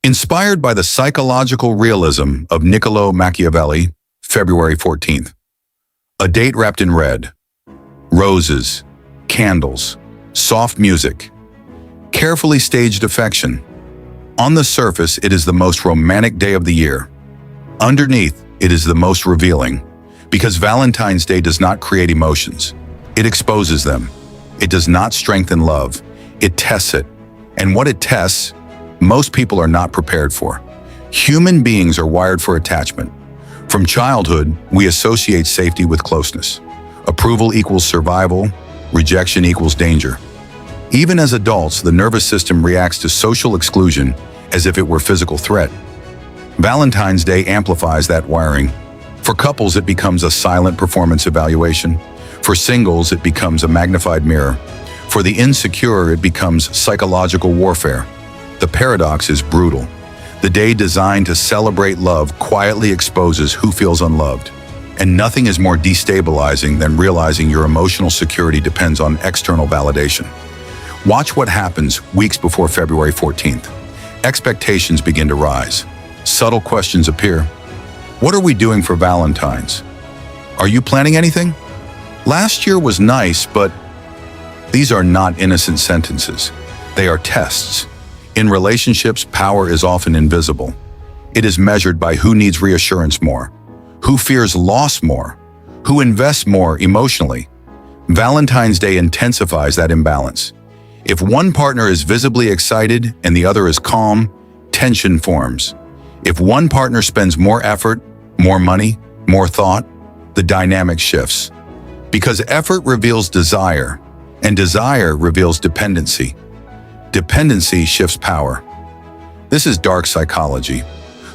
Inspired by the psychological realism of Niccolò Machiavelli, February 14th. A date wrapped in red. Roses, candles, soft music. Carefully staged affection. On the surface, it is the most romantic day of the year. Underneath, it is the most revealing, because Valentine's Day does not create emotions. It exposes them. It does not strengthen love. It tests it. And what it tests, most people are not prepared for. Human beings are wired for attachment. From childhood, we associate safety with closeness. Approval equals survival, rejection equals danger. Even as adults, the nervous system reacts to social exclusion as if it were physical threat. Valentine's Day amplifies that wiring. For couples, it becomes a silent performance evaluation. For singles, it becomes a magnified mirror. For the insecure, it becomes psychological warfare. The paradox is brutal. The day designed to celebrate love quietly exposes who feels unloved. And nothing is more destabilizing than realizing your emotional security depends on external validation. Watch what happens weeks before February 14th. Expectations begin to rise. Subtle questions appear. What are we doing for Valentine's? Are you planning anything? Last year was nice, but these are not innocent sentences. They are tests. In relationships, power is often invisible. It is measured by who needs reassurance more, who fears loss more, who invests more emotionally. Valentine's Day intensifies that imbalance. If one partner is visibly excited and the other is calm, tension forms. If one partner spends more effort, more money, more thought, the dynamic shifts. Because effort reveals desire, and desire reveals dependency. Dependency shifts power. This is dark psychology.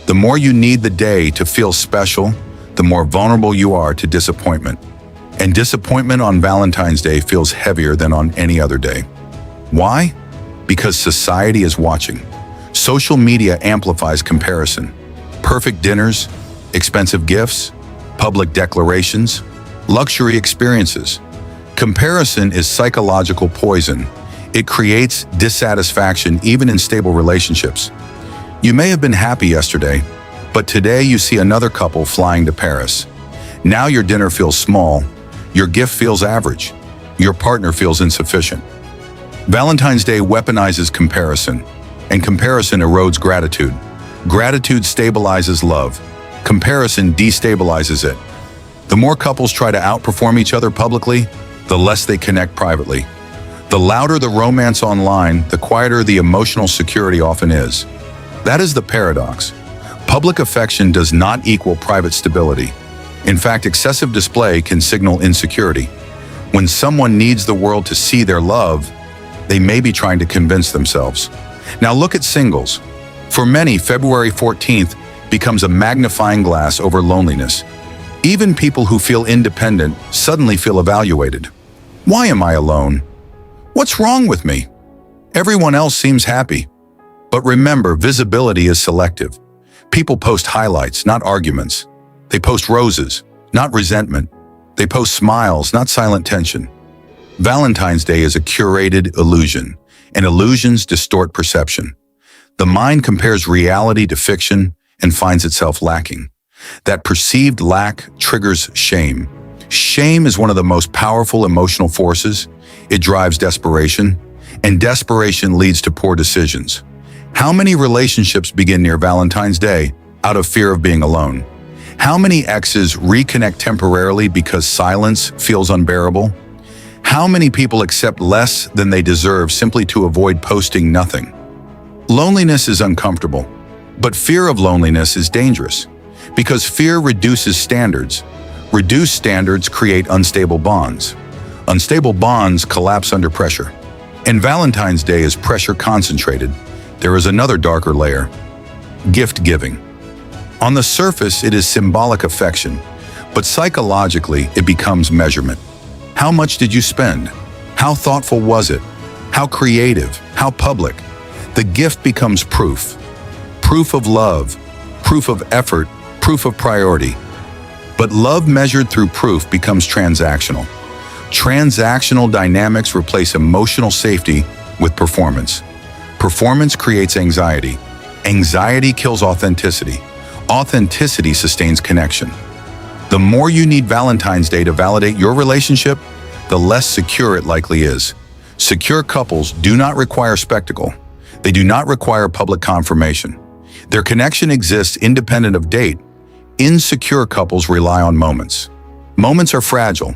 The more you need the day to feel special, the more vulnerable you are to disappointment. And disappointment on Valentine's Day feels heavier than on any other day. Why? Because society is watching. Social media amplifies comparison. Perfect dinners, expensive gifts, public declarations, luxury experiences. Comparison is psychological poison. It creates dissatisfaction even in stable relationships. You may have been happy yesterday, but today you see another couple flying to Paris. Now your dinner feels small, your gift feels average, your partner feels insufficient. Valentine's Day weaponizes comparison, and comparison erodes gratitude. Gratitude stabilizes love. Comparison destabilizes it. The more couples try to outperform each other publicly, the less they connect privately. The louder the romance online, the quieter the emotional security often is. That is the paradox. Public affection does not equal private stability. In fact, excessive display can signal insecurity. When someone needs the world to see their love, they may be trying to convince themselves. Now look at singles. For many, February 14th becomes a magnifying glass over loneliness. Even people who feel independent suddenly feel evaluated. Why am I alone? What's wrong with me? Everyone else seems happy. But remember, visibility is selective. People post highlights, not arguments. They post roses, not resentment. They post smiles, not silent tension. Valentine's Day is a curated illusion, and illusions distort perception. The mind compares reality to fiction and finds itself lacking. That perceived lack triggers shame. Shame is one of the most powerful emotional forces. It drives desperation, and desperation leads to poor decisions. How many relationships begin near Valentine's Day out of fear of being alone? How many exes reconnect temporarily because silence feels unbearable? How many people accept less than they deserve simply to avoid posting nothing? Loneliness is uncomfortable, but fear of loneliness is dangerous because fear reduces standards. Reduced standards create unstable bonds. Unstable bonds collapse under pressure. And Valentine's Day is pressure concentrated. There is another darker layer: gift giving. On the surface, it is symbolic affection, but psychologically, it becomes measurement. How much did you spend? How thoughtful was it? How creative? How public? The gift becomes proof. Proof of love, proof of effort, proof of priority. But love measured through proof becomes transactional. Transactional dynamics replace emotional safety with performance. Performance creates anxiety. Anxiety kills authenticity. Authenticity sustains connection. The more you need Valentine's Day to validate your relationship, the less secure it likely is. Secure couples do not require spectacle. They do not require public confirmation. Their connection exists independent of date. Insecure couples rely on moments. Moments are fragile.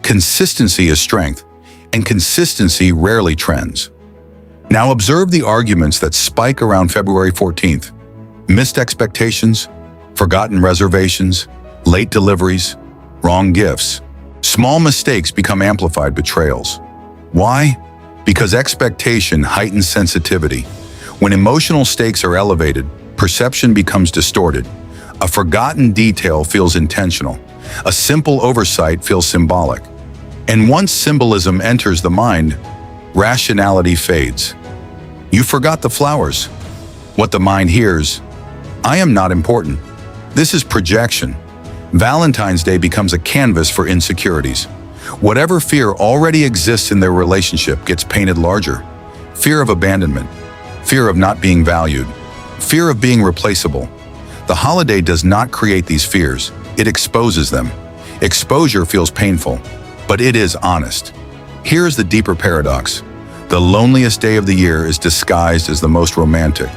Consistency is strength, and consistency rarely trends. Now observe the arguments that spike around February 14th. Missed expectations, forgotten reservations, late deliveries, wrong gifts. Small mistakes become amplified betrayals. Why? Because expectation heightens sensitivity. When emotional stakes are elevated, perception becomes distorted. A forgotten detail feels intentional. A simple oversight feels symbolic. And once symbolism enters the mind, rationality fades. You forgot the flowers. What the mind hears, I am not important. This is projection. Valentine's Day becomes a canvas for insecurities. Whatever fear already exists in their relationship gets painted larger. Fear of abandonment, fear of not being valued, fear of being replaceable. The holiday does not create these fears, it exposes them. Exposure feels painful, but it is honest. Here is the deeper paradox. The loneliest day of the year is disguised as the most romantic.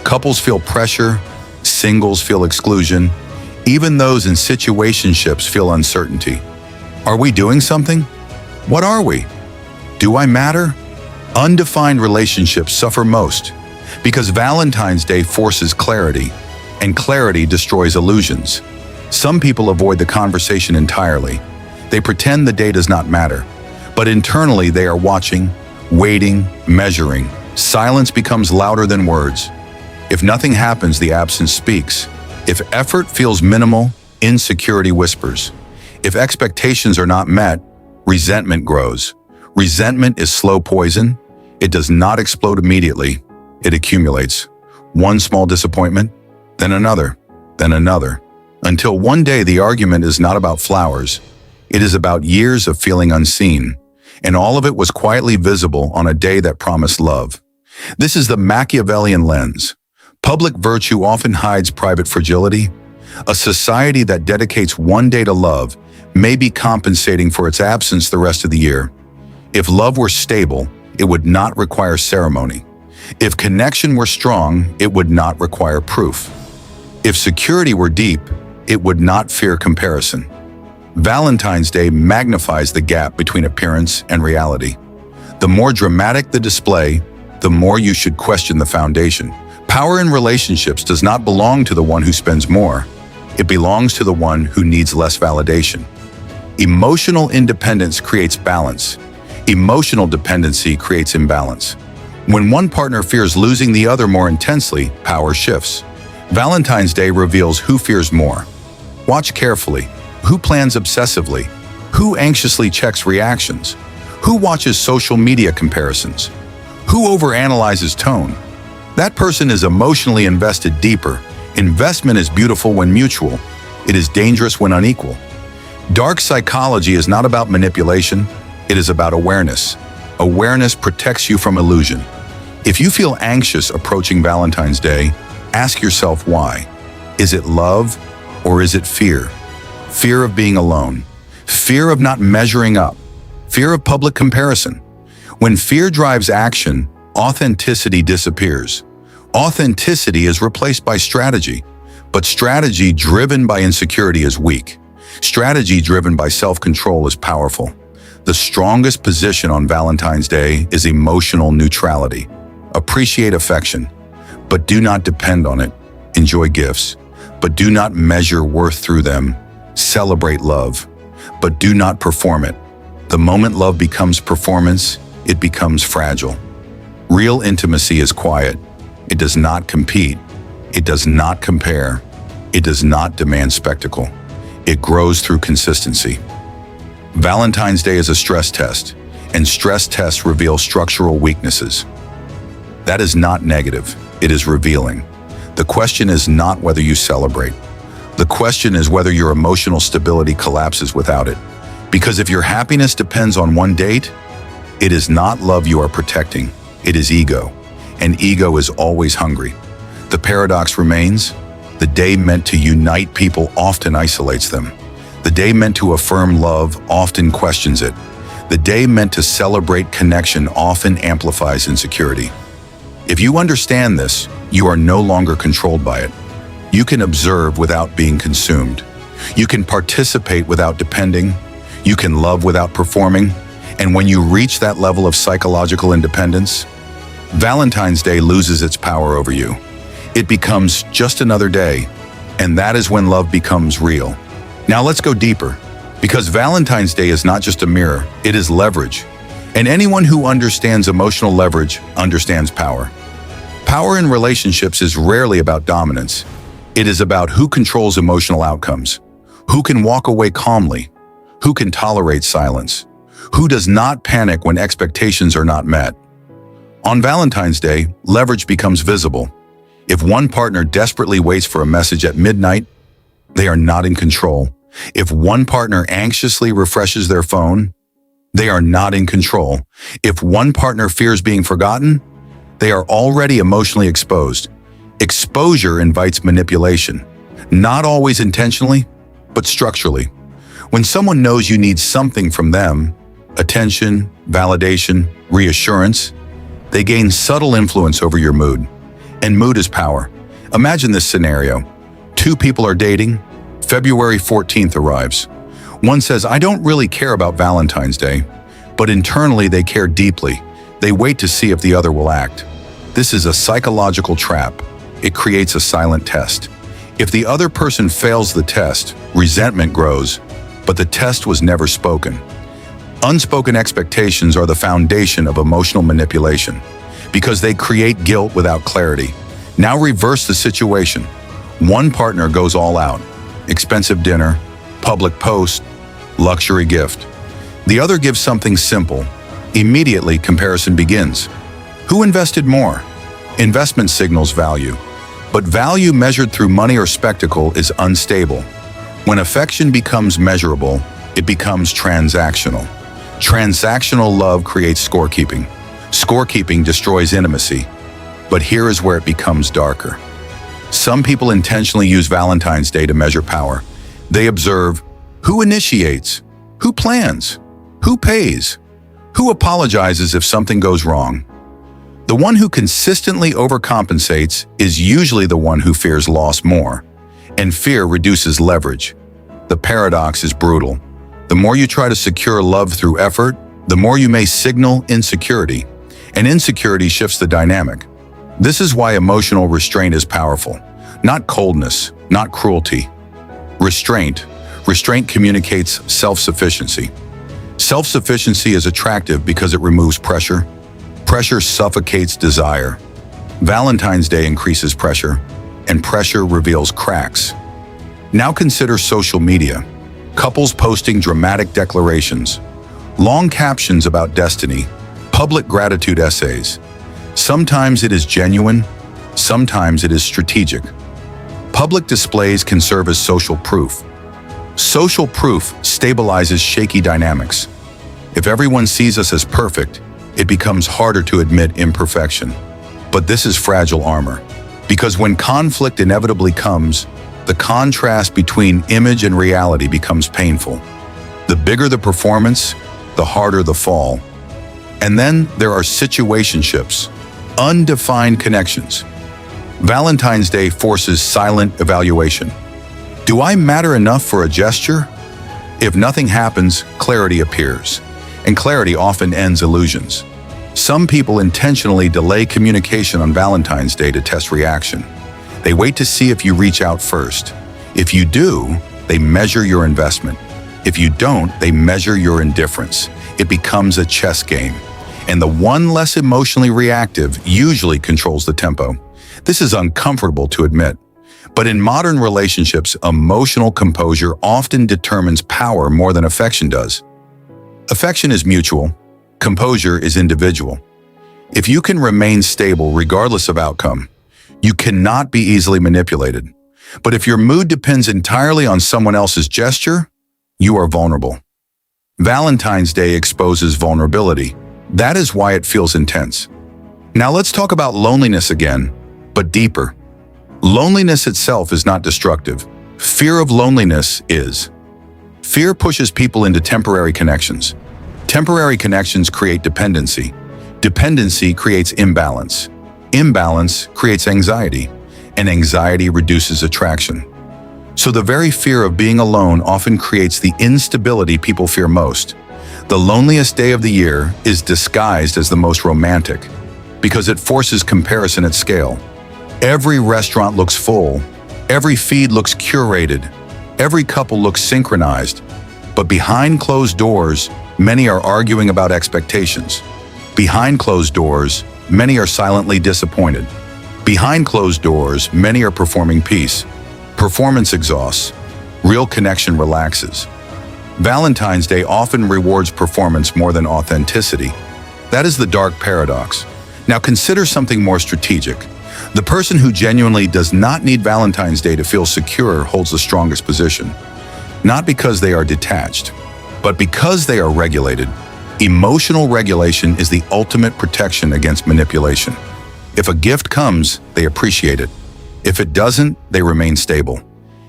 Couples feel pressure, singles feel exclusion, even those in situationships feel uncertainty. Are we doing something? What are we? Do I matter? Undefined relationships suffer most because Valentine's Day forces clarity, and clarity destroys illusions. Some people avoid the conversation entirely. They pretend the day does not matter, but internally they are watching, waiting, measuring. Silence becomes louder than words. If nothing happens, the absence speaks. If effort feels minimal, insecurity whispers. If expectations are not met, resentment grows. Resentment is slow poison. It does not explode immediately. It accumulates. One small disappointment, then another, until one day the argument is not about flowers. It is about years of feeling unseen, and all of it was quietly visible on a day that promised love. This is the Machiavellian lens. Public virtue often hides private fragility. A society that dedicates one day to love may be compensating for its absence the rest of the year. If love were stable, it would not require ceremony. If connection were strong, it would not require proof. If security were deep, it would not fear comparison. Valentine's Day magnifies the gap between appearance and reality. The more dramatic the display, the more you should question the foundation. Power in relationships does not belong to the one who spends more. It belongs to the one who needs less validation. Emotional independence creates balance. Emotional dependency creates imbalance. When one partner fears losing the other more intensely, power shifts. Valentine's Day reveals who fears more. Watch carefully. Who plans obsessively? Who anxiously checks reactions? Who watches social media comparisons? Who overanalyzes tone? That person is emotionally invested deeper. Investment is beautiful when mutual. It is dangerous when unequal. Dark psychology is not about manipulation. It is about awareness. Awareness protects you from illusion. If you feel anxious approaching Valentine's Day, ask yourself why. Is it love or is it fear? Fear of being alone. Fear of not measuring up. Fear of public comparison. When fear drives action, authenticity disappears. Authenticity is replaced by strategy, but strategy driven by insecurity is weak. Strategy driven by self-control is powerful. The strongest position on Valentine's Day is emotional neutrality. Appreciate affection, but do not depend on it. Enjoy gifts, but do not measure worth through them. Celebrate love, but do not perform it. The moment love becomes performance, it becomes fragile. Real intimacy is quiet. It does not compete. It does not compare. It does not demand spectacle. It grows through consistency. Valentine's Day is a stress test, and stress tests reveal structural weaknesses. That is not negative. It is revealing. The question is not whether you celebrate. The question is whether your emotional stability collapses without it. Because if your happiness depends on one date, it is not love you are protecting. It is ego. And ego is always hungry. The paradox remains: the day meant to unite people often isolates them. The day meant to affirm love often questions it. The day meant to celebrate connection often amplifies insecurity. If you understand this, you are no longer controlled by it. You can observe without being consumed. You can participate without depending. You can love without performing. And when you reach that level of psychological independence, Valentine's Day loses its power over you. It becomes just another day, and that is when love becomes real. Now let's go deeper, because Valentine's Day is not just a mirror, it is leverage. And anyone who understands emotional leverage understands power. Power in relationships is rarely about dominance. It is about who controls emotional outcomes, who can walk away calmly, who can tolerate silence, who does not panic when expectations are not met. On Valentine's Day, leverage becomes visible. If one partner desperately waits for a message at midnight, they are not in control. If one partner anxiously refreshes their phone, they are not in control. If one partner fears being forgotten, they are already emotionally exposed. Exposure invites manipulation, not always intentionally, but structurally. When someone knows you need something from them, attention, validation, reassurance, they gain subtle influence over your mood. And mood is power. Imagine this scenario. Two people are dating. February 14th arrives. One says, "I don't really care about Valentine's Day," but internally they care deeply. They wait to see if the other will act. This is a psychological trap. It creates a silent test. If the other person fails the test, resentment grows, but the test was never spoken. Unspoken expectations are the foundation of emotional manipulation, because they create guilt without clarity. Now reverse the situation. One partner goes all out. Expensive dinner, public post, luxury gift. The other gives something simple. Immediately, comparison begins. Who invested more? Investment signals value. But value measured through money or spectacle is unstable. When affection becomes measurable, it becomes transactional. Transactional love creates scorekeeping. Scorekeeping destroys intimacy. But here is where it becomes darker. Some people intentionally use Valentine's Day to measure power. They observe who initiates, who plans, who pays, who apologizes if something goes wrong. The one who consistently overcompensates is usually the one who fears loss more, and fear reduces leverage. The paradox is brutal. The more you try to secure love through effort, the more you may signal insecurity, and insecurity shifts the dynamic. This is why emotional restraint is powerful. Not coldness, not cruelty. Restraint. Restraint communicates self-sufficiency. Self-sufficiency is attractive because it removes pressure. Pressure suffocates desire. Valentine's Day increases pressure, and pressure reveals cracks. Now consider social media. Couples posting dramatic declarations, long captions about destiny, public gratitude essays. Sometimes it is genuine, sometimes it is strategic. Public displays can serve as social proof. Social proof stabilizes shaky dynamics. If everyone sees us as perfect, it becomes harder to admit imperfection. But this is fragile armor, because when conflict inevitably comes, the contrast between image and reality becomes painful. The bigger the performance, the harder the fall. And then there are situationships, undefined connections. Valentine's Day forces silent evaluation. Do I matter enough for a gesture? If nothing happens, clarity appears, and clarity often ends illusions. Some people intentionally delay communication on Valentine's Day to test reaction. They wait to see if you reach out first. If you do, they measure your investment. If you don't, they measure your indifference. It becomes a chess game. And the one less emotionally reactive usually controls the tempo. This is uncomfortable to admit. But in modern relationships, emotional composure often determines power more than affection does. Affection is mutual. Composure is individual. If you can remain stable regardless of outcome, you cannot be easily manipulated. But if your mood depends entirely on someone else's gesture, you are vulnerable. Valentine's Day exposes vulnerability. That is why it feels intense. Now let's talk about loneliness again, but deeper. Loneliness itself is not destructive. Fear of loneliness is. Fear pushes people into temporary connections. Temporary connections create dependency. Dependency creates imbalance. Imbalance creates anxiety, and anxiety reduces attraction. So the very fear of being alone often creates the instability people fear most. The loneliest day of the year is disguised as the most romantic because it forces comparison at scale. Every restaurant looks full. Every feed looks curated. Every couple looks synchronized. But behind closed doors, many are arguing about expectations. Behind closed doors, many are silently disappointed. Behind closed doors, many are performing peace. Performance exhausts. Real connection relaxes. Valentine's Day often rewards performance more than authenticity. That is the dark paradox. Now consider something more strategic. The person who genuinely does not need Valentine's Day to feel secure holds the strongest position. Not because they are detached, but because they are regulated. Emotional regulation is the ultimate protection against manipulation. If a gift comes, they appreciate it. If it doesn't, they remain stable.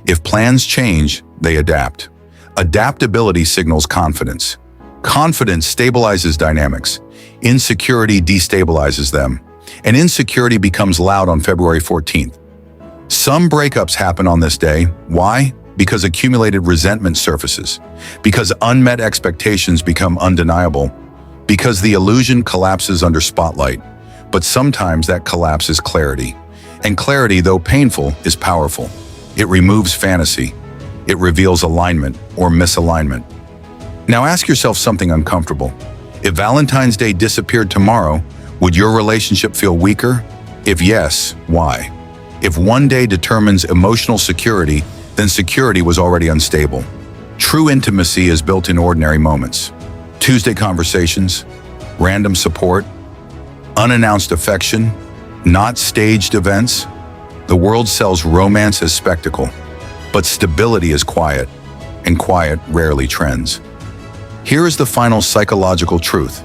If plans change, they adapt. Adaptability signals confidence. Confidence stabilizes dynamics. Insecurity destabilizes them. And insecurity becomes loud on February 14th. Some breakups happen on this day. Why? Because accumulated resentment surfaces. Because unmet expectations become undeniable. Because the illusion collapses under spotlight. But sometimes that collapse is clarity. And clarity, though painful, is powerful. It removes fantasy. It reveals alignment or misalignment. Now ask yourself something uncomfortable. If Valentine's Day disappeared tomorrow, would your relationship feel weaker? If yes, why? If one day determines emotional security, then security was already unstable. True intimacy is built in ordinary moments. Tuesday conversations, random support, unannounced affection, not staged events. The world sells romance as spectacle, but stability is quiet, and quiet rarely trends. Here is the final psychological truth.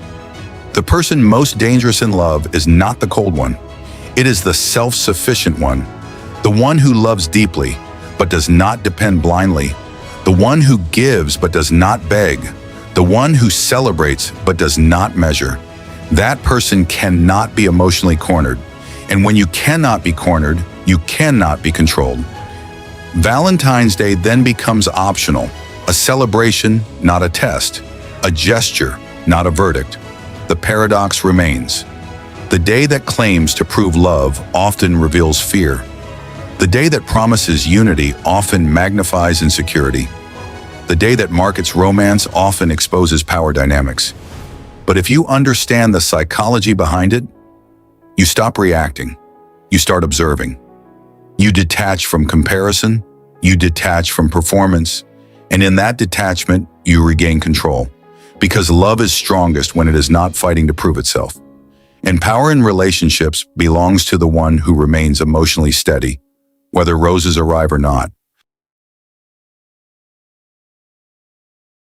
The person most dangerous in love is not the cold one. It is the self-sufficient one, the one who loves deeply, but does not depend blindly, the one who gives but does not beg, the one who celebrates but does not measure. That person cannot be emotionally cornered. And when you cannot be cornered, you cannot be controlled. Valentine's Day then becomes optional, a celebration, not a test, a gesture, not a verdict. The paradox remains. The day that claims to prove love often reveals fear. The day that promises unity often magnifies insecurity. The day that markets romance often exposes power dynamics. But if you understand the psychology behind it, you stop reacting. You start observing. You detach from comparison. You detach from performance. And in that detachment, you regain control. Because love is strongest when it is not fighting to prove itself. And power in relationships belongs to the one who remains emotionally steady, whether roses arrive or not.